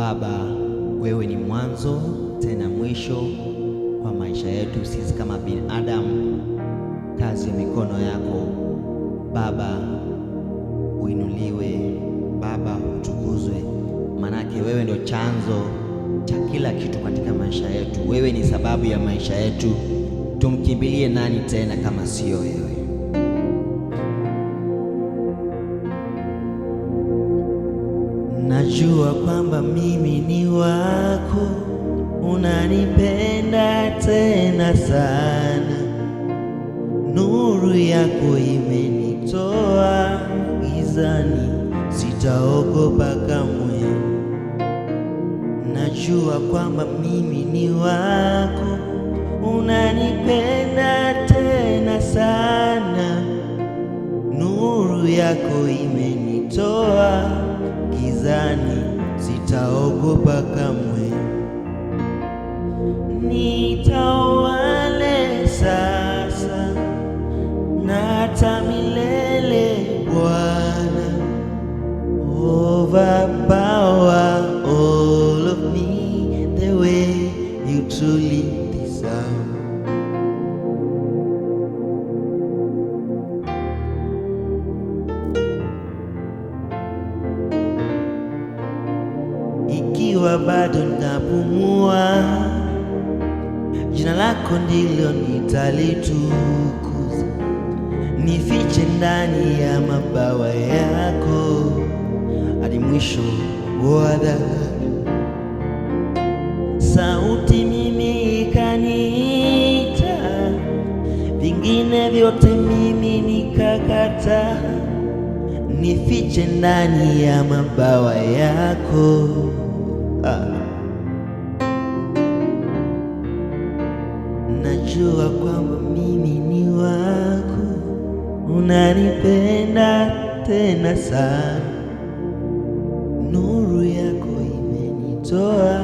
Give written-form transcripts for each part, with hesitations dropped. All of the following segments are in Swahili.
Baba, wewe ni mwanzo tena mwisho kwa maisha yetu sisi kama binadamu. Kazi ya mikono yako Baba uinuliwe, Baba utukuzwe, manake wewe ndio chanzo cha kila kitu katika maisha yetu. Wewe ni sababu ya maisha yetu. Tumkimbilie nani tena kama sio wewe? Najua kwamba mimi ni wako, unanipenda tena sana. Nuru yako imenitoa gizani, sitaogopa kamwe. Najua kwamba mimi ni wako, unanipenda tena sana. Nuru yako imenitoa gizani, sitaogopa kamwe. Nitawale sasa na hata milele Bwana. Overpower all of me the way you truly deserve. Ikiwa bado napumua, jina lako ndilo nitalitukuza. Nifiche ndani ya mabawa yako hadi mwisho wa dahari. Sauti mimi ikaniita, vingine vyote mimi nikakata. Nifiche ndani ya mabawa yako. Najua kwamba mimi ni wako, unanipenda tena sana. Nuru yako imenitoa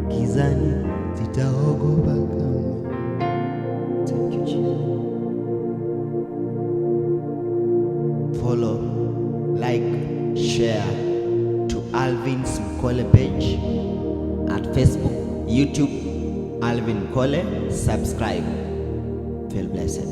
gizani, sitaogopa kamwe. Thank you, Jesus. Follow, like, share to Alvin's Mkole page at Facebook, YouTube, Alvin Mkole. Subscribe. Feel blessed.